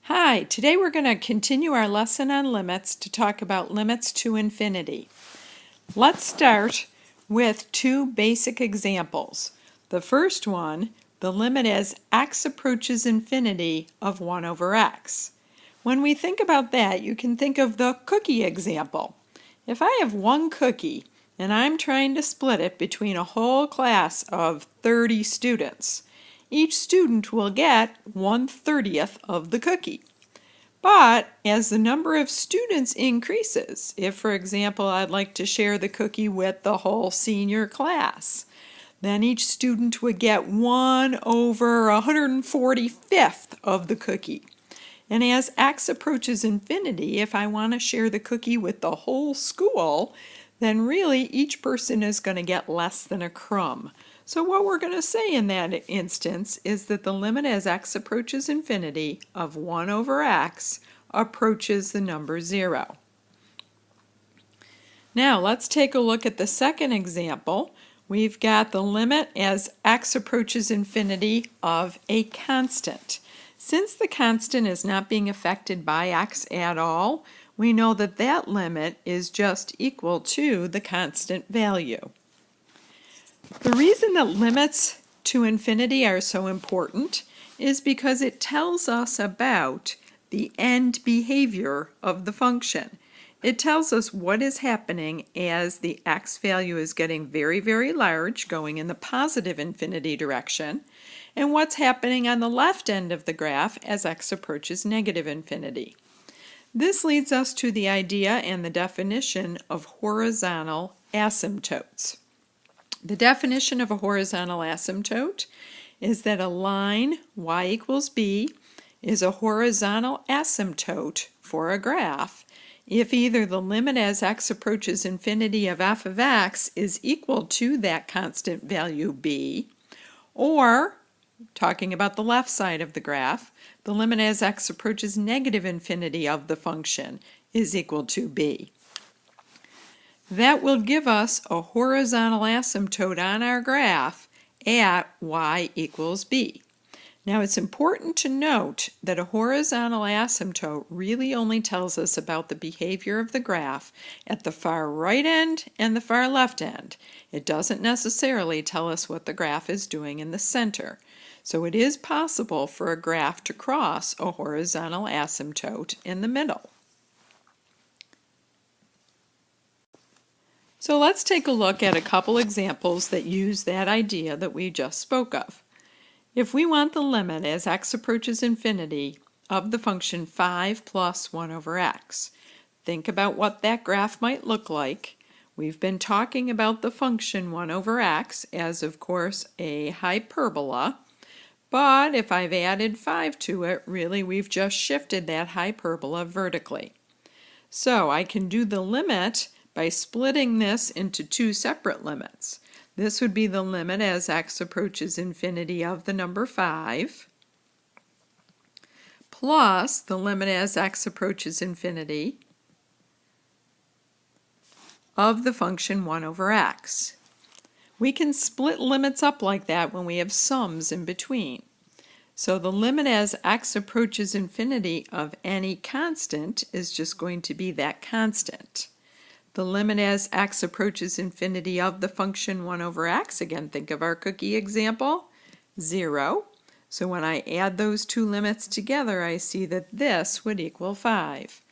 Hi, today we're going to continue our lesson on limits to talk about limits to infinity. Let's start with two basic examples. The first one, the limit as x approaches infinity of 1 over x. When we think about that, you can think of the cookie example. If I have one cookie and I'm trying to split it between a whole class of 30 students, each student will get 1/30th of the cookie. But as the number of students increases, if for example I'd like to share the cookie with the whole senior class, then each student would get 1 over 145th of the cookie. And as x approaches infinity, if I want to share the cookie with the whole school, then really each person is going to get less than a crumb. So what we're going to say in that instance is that the limit as x approaches infinity of 1 over x approaches the number 0. Now let's take a look at the second example. We've got the limit as x approaches infinity of a constant. Since the constant is not being affected by x at all, we know that that limit is just equal to the constant value. The reason that limits to infinity are so important is because it tells us about the end behavior of the function. It tells us what is happening as the x value is getting very, very large, going in the positive infinity direction, and what's happening on the left end of the graph as x approaches negative infinity. This leads us to the idea and the definition of horizontal asymptotes. The definition of a horizontal asymptote is that a line y equals b is a horizontal asymptote for a graph if either the limit as x approaches infinity of f of x is equal to that constant value b, or, talking about the left side of the graph, the limit as x approaches negative infinity of the function is equal to b. That will give us a horizontal asymptote on our graph at y equals b. Now it's important to note that a horizontal asymptote really only tells us about the behavior of the graph at the far right end and the far left end. It doesn't necessarily tell us what the graph is doing in the center. So it is possible for a graph to cross a horizontal asymptote in the middle. So let's take a look at a couple examples that use that idea that we just spoke of. If we want the limit as x approaches infinity of the function 5 plus 1 over x, think about what that graph might look like. We've been talking about the function 1 over x as, of course, a hyperbola, but if I've added 5 to it, really we've just shifted that hyperbola vertically. So I can do the limit by splitting this into two separate limits. This would be the limit as x approaches infinity of the number 5 plus the limit as x approaches infinity of the function 1 over x. We can split limits up like that when we have sums in between. So the limit as x approaches infinity of any constant is just going to be that constant. The limit as x approaches infinity of the function 1 over x, again think of our cookie example, 0. So when I add those two limits together, I see that this would equal 5.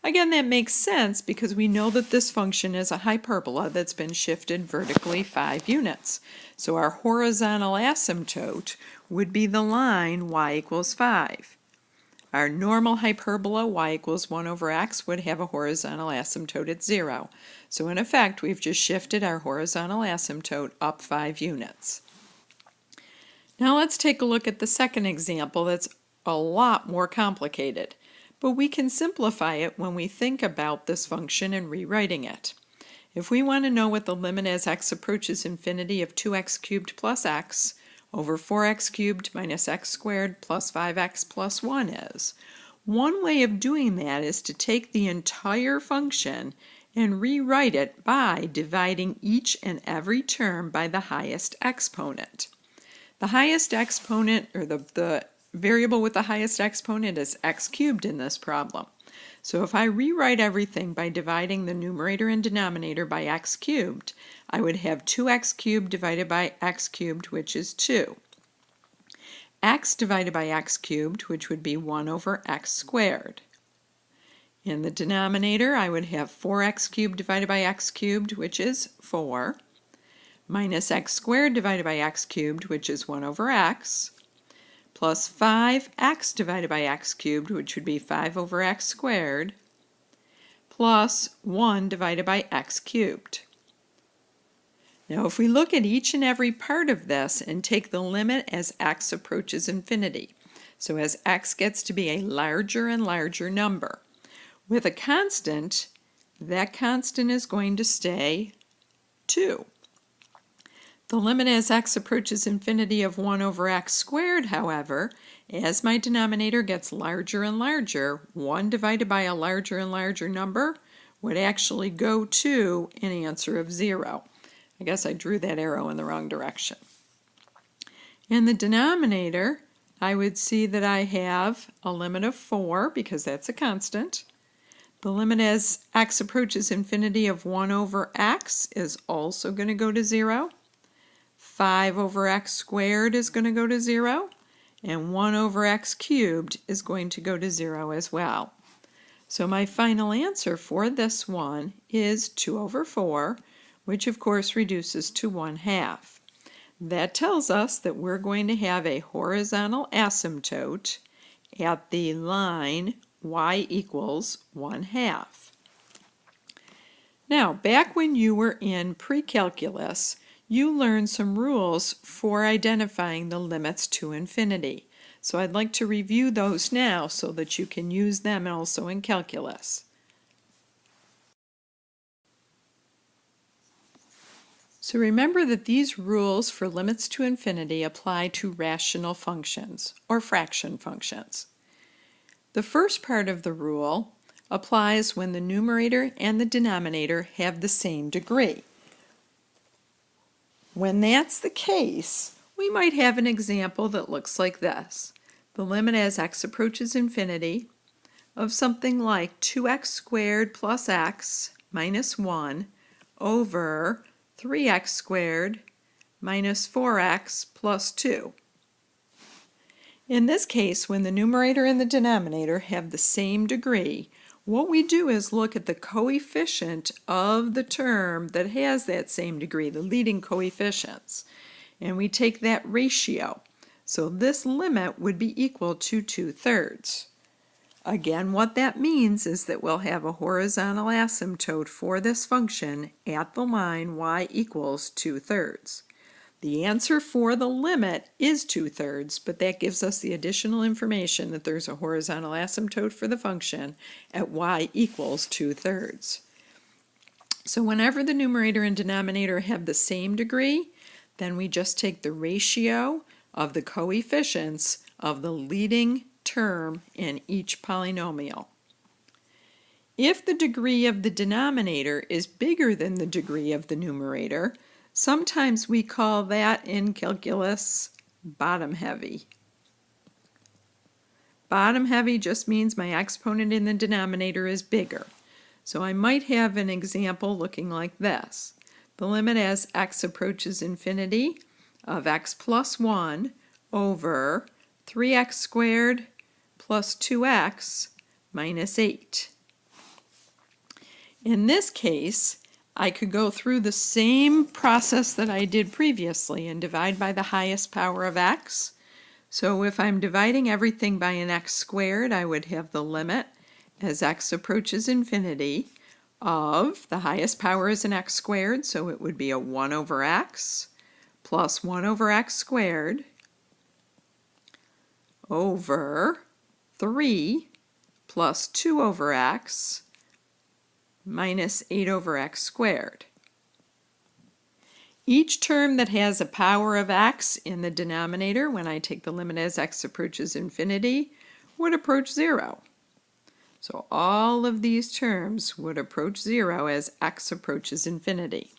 Again, that makes sense because we know that this function is a hyperbola that's been shifted vertically 5 units. So our horizontal asymptote would be the line y equals 5. Our normal hyperbola, y equals 1 over x, would have a horizontal asymptote at 0. So in effect, we've just shifted our horizontal asymptote up 5 units. Now let's take a look at the second example that's a lot more complicated, but we can simplify it when we think about this function and rewriting it. If we want to know what the limit as x approaches infinity of 2x cubed plus x over 4x cubed minus x squared plus 5x plus 1 is, one way of doing that is to take the entire function and rewrite it by dividing each and every term by the highest exponent. The highest exponent, or the variable with the highest exponent is x cubed in this problem. So if I rewrite everything by dividing the numerator and denominator by x cubed, I would have 2x cubed divided by x cubed, which is 2. X divided by x cubed, which would be 1 over x squared. In the denominator, I would have 4x cubed divided by x cubed, which is 4, minus x squared divided by x cubed, which is 1 over x, plus 5x divided by x cubed, which would be 5 over x squared, plus 1 divided by x cubed. Now if we look at each and every part of this and take the limit as x approaches infinity, so as x gets to be a larger and larger number, with a constant, that constant is going to stay 2. The limit as x approaches infinity of 1 over x squared, however, as my denominator gets larger and larger, 1 divided by a larger and larger number would actually go to an answer of 0. I guess I drew that arrow in the wrong direction. In the denominator, I would see that I have a limit of 4 because that's a constant. The limit as x approaches infinity of 1 over x is also going to go to 0. 5 over x squared is going to go to 0, and 1 over x cubed is going to go to 0 as well. So my final answer for this one is 2 over 4, which of course reduces to 1/2. That tells us that we're going to have a horizontal asymptote at the line y equals 1/2. Now, back when you were in pre-calculus, you learned some rules for identifying the limits to infinity. So I'd like to review those now so that you can use them also in calculus. So remember that these rules for limits to infinity apply to rational functions, or fraction functions. The first part of the rule applies when the numerator and the denominator have the same degree. When that's the case, we might have an example that looks like this. The limit as x approaches infinity of something like 2x squared plus x minus 1 over 3x squared minus 4x plus 2. In this case, when the numerator and the denominator have the same degree, what we do is look at the coefficient of the term that has that same degree, the leading coefficients, and we take that ratio. So this limit would be equal to 2/3. Again, what that means is that we'll have a horizontal asymptote for this function at the line y equals 2/3. The answer for the limit is 2/3, but that gives us the additional information that there's a horizontal asymptote for the function at y equals 2/3. So whenever the numerator and denominator have the same degree, then we just take the ratio of the coefficients of the leading term in each polynomial. If the degree of the denominator is bigger than the degree of the numerator, sometimes we call that in calculus bottom heavy. Bottom heavy just means my exponent in the denominator is bigger. So I might have an example looking like this. The limit as x approaches infinity of x plus 1 over 3x squared plus 2x minus 8. In this case, I could go through the same process that I did previously and divide by the highest power of x. So if I'm dividing everything by an x squared, I would have the limit as x approaches infinity of, the highest power is an x squared, so it would be a 1 over x plus 1 over x squared over 3 plus 2 over x minus 8 over x squared. Each term that has a power of x in the denominator, when I take the limit as x approaches infinity, would approach 0. So all of these terms would approach 0 as x approaches infinity.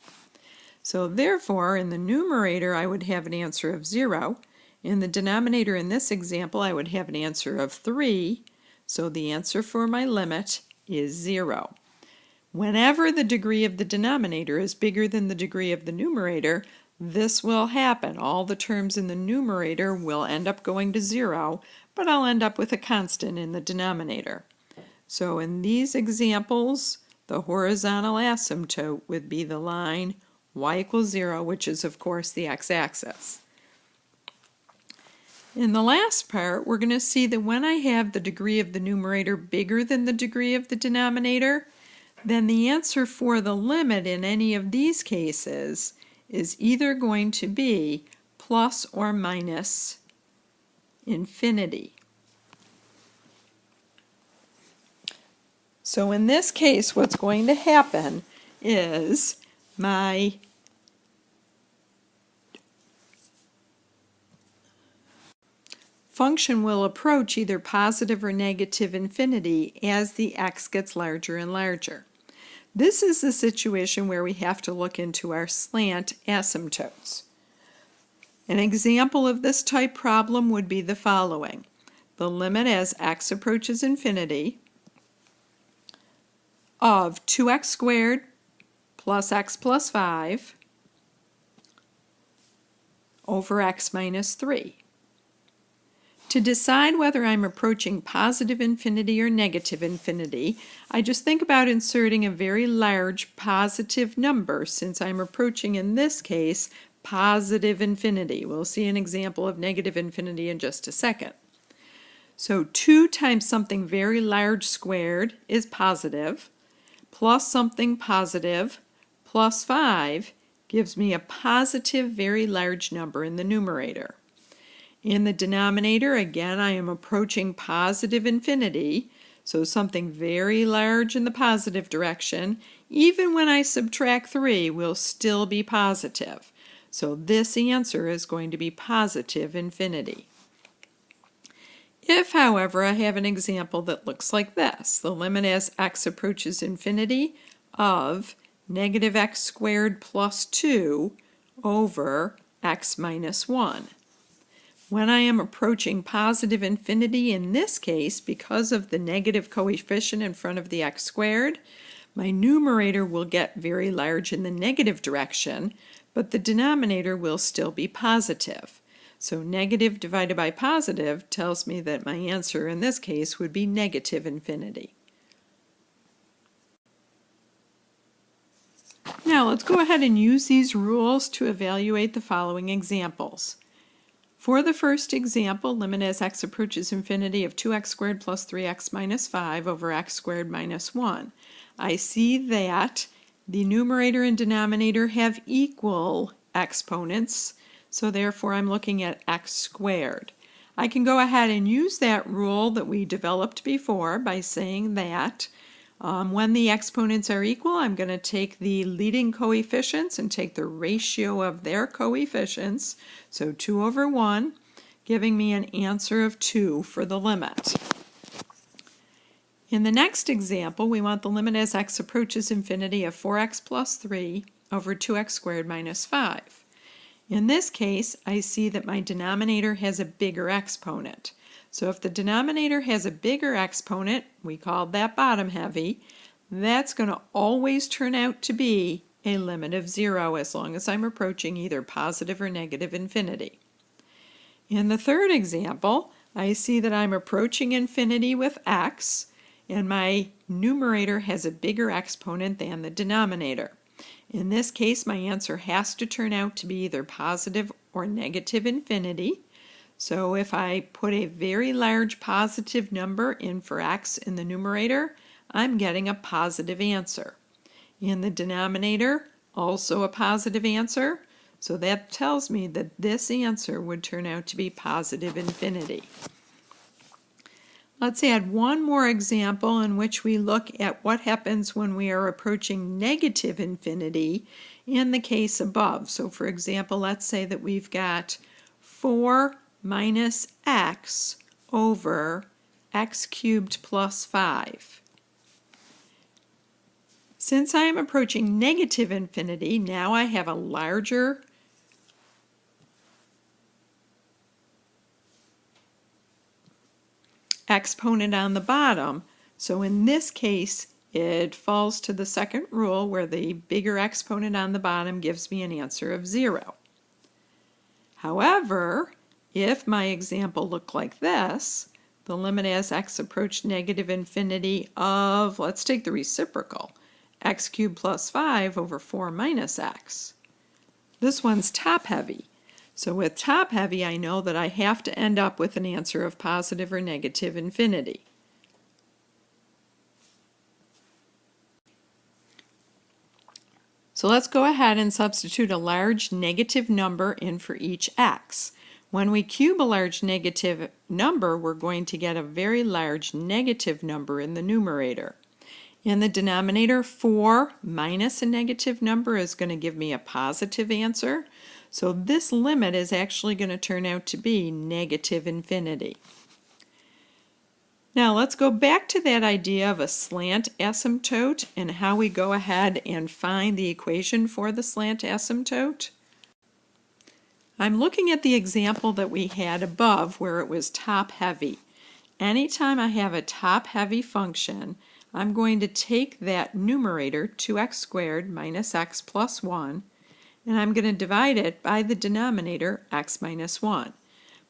So therefore, in the numerator, I would have an answer of 0, In the denominator in this example, I would have an answer of 3, so the answer for my limit is 0. Whenever the degree of the denominator is bigger than the degree of the numerator, this will happen. All the terms in the numerator will end up going to 0, but I'll end up with a constant in the denominator. So in these examples, the horizontal asymptote would be the line y equals 0, which is of course the x-axis. In the last part, we're going to see that when I have the degree of the numerator bigger than the degree of the denominator, then the answer for the limit in any of these cases is either going to be plus or minus infinity. So in this case, what's going to happen is my function will approach either positive or negative infinity as the x gets larger and larger. This is the situation where we have to look into our slant asymptotes. An example of this type problem would be the following. The limit as x approaches infinity of 2x squared plus x plus 5 over x minus 3. To decide whether I'm approaching positive infinity or negative infinity, I just think about inserting a very large positive number since I'm approaching, in this case, positive infinity. We'll see an example of negative infinity in just a second. So 2 times something very large squared is positive, plus something positive plus 5 gives me a positive very large number in the numerator. In the denominator, again, I am approaching positive infinity, so something very large in the positive direction, even when I subtract 3, will still be positive. So this answer is going to be positive infinity. If, however, I have an example that looks like this, the limit as x approaches infinity of negative x squared plus 2 over x minus 1. When I am approaching positive infinity in this case, because of the negative coefficient in front of the x squared, my numerator will get very large in the negative direction, but the denominator will still be positive. So negative divided by positive tells me that my answer in this case would be negative infinity. Now let's go ahead and use these rules to evaluate the following examples. For the first example, limit as x approaches infinity of 2x squared plus 3x minus 5 over x squared minus 1. I see that the numerator and denominator have equal exponents, so therefore I'm looking at x squared. I can go ahead and use that rule that we developed before by saying that when the exponents are equal, I'm going to take the leading coefficients and take the ratio of their coefficients, so 2 over 1, giving me an answer of 2 for the limit. In the next example, we want the limit as x approaches infinity of 4x plus 3 over 2x squared minus 5. In this case, I see that my denominator has a bigger exponent. So if the denominator has a bigger exponent, we call that bottom heavy, that's going to always turn out to be a limit of 0 as long as I'm approaching either positive or negative infinity. In the third example, I see that I'm approaching infinity with x, and my numerator has a bigger exponent than the denominator. In this case, my answer has to turn out to be either positive or negative infinity. So if I put a very large positive number in for x in the numerator, I'm getting a positive answer. In the denominator, also a positive answer. So that tells me that this answer would turn out to be positive infinity. Let's add one more example in which we look at what happens when we are approaching negative infinity in the case above. So for example, let's say that we've got 4 minus x over x cubed plus 5. Since I am approaching negative infinity, now I have a larger exponent on the bottom. So in this case, it falls to the second rule where the bigger exponent on the bottom gives me an answer of 0. However, if my example looked like this, the limit as x approached negative infinity of, let's take the reciprocal, x cubed plus 5 over 4 minus x. This one's top-heavy. So with top-heavy, I know that I have to end up with an answer of positive or negative infinity. So let's go ahead and substitute a large negative number in for each x. When we cube a large negative number, we're going to get a very large negative number in the numerator. In the denominator, 4 minus a negative number is going to give me a positive answer. So this limit is actually going to turn out to be negative infinity. Now let's go back to that idea of a slant asymptote and how we go ahead and find the equation for the slant asymptote. I'm looking at the example that we had above where it was top-heavy. Anytime I have a top-heavy function, I'm going to take that numerator, 2x squared minus x plus 1, and I'm going to divide it by the denominator, x minus 1.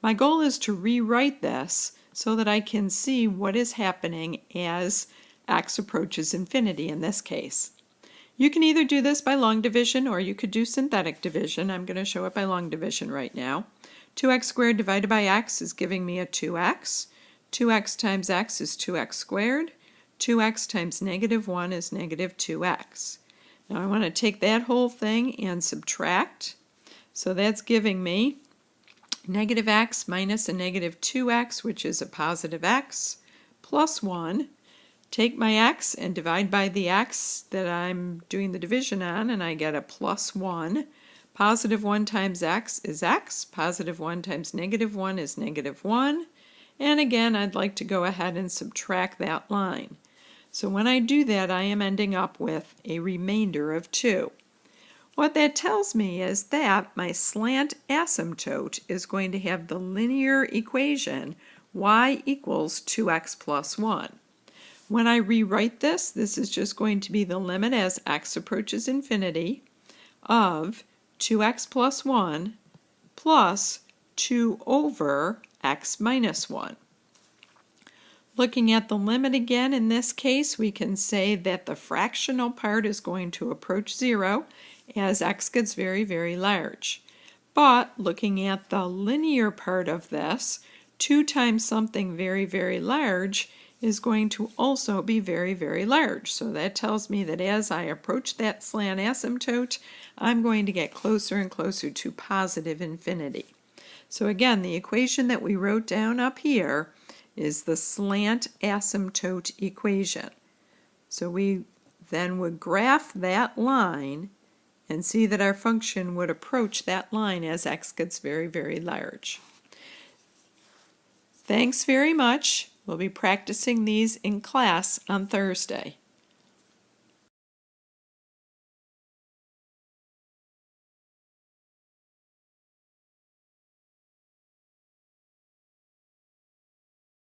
My goal is to rewrite this so that I can see what is happening as x approaches infinity in this case. You can either do this by long division or you could do synthetic division. I'm going to show it by long division right now. 2x squared divided by x is giving me a 2x. 2x times x is 2x squared. 2x times negative 1 is negative 2x. Now I want to take that whole thing and subtract. So that's giving me negative x minus a negative 2x, which is a positive x, plus 1. Take my x and divide by the x that I'm doing the division on, and I get a plus 1. Positive 1 times x is x. Positive 1 times negative 1 is negative 1. And again, I'd like to go ahead and subtract that line. So when I do that, I am ending up with a remainder of 2. What that tells me is that my slant asymptote is going to have the linear equation y equals 2x plus 1. When I rewrite this, this is just going to be the limit as x approaches infinity of 2x plus 1 plus 2 over x minus 1. Looking at the limit again, in this case, we can say that the fractional part is going to approach 0 as x gets very, very large. But looking at the linear part of this, 2 times something very, very large is going to also be very, very large. So that tells me that as I approach that slant asymptote, I'm going to get closer and closer to positive infinity. So again, the equation that we wrote down up here is the slant asymptote equation. So we then would graph that line and see that our function would approach that line as x gets very, very large. Thanks very much. We'll be practicing these in class on Thursday.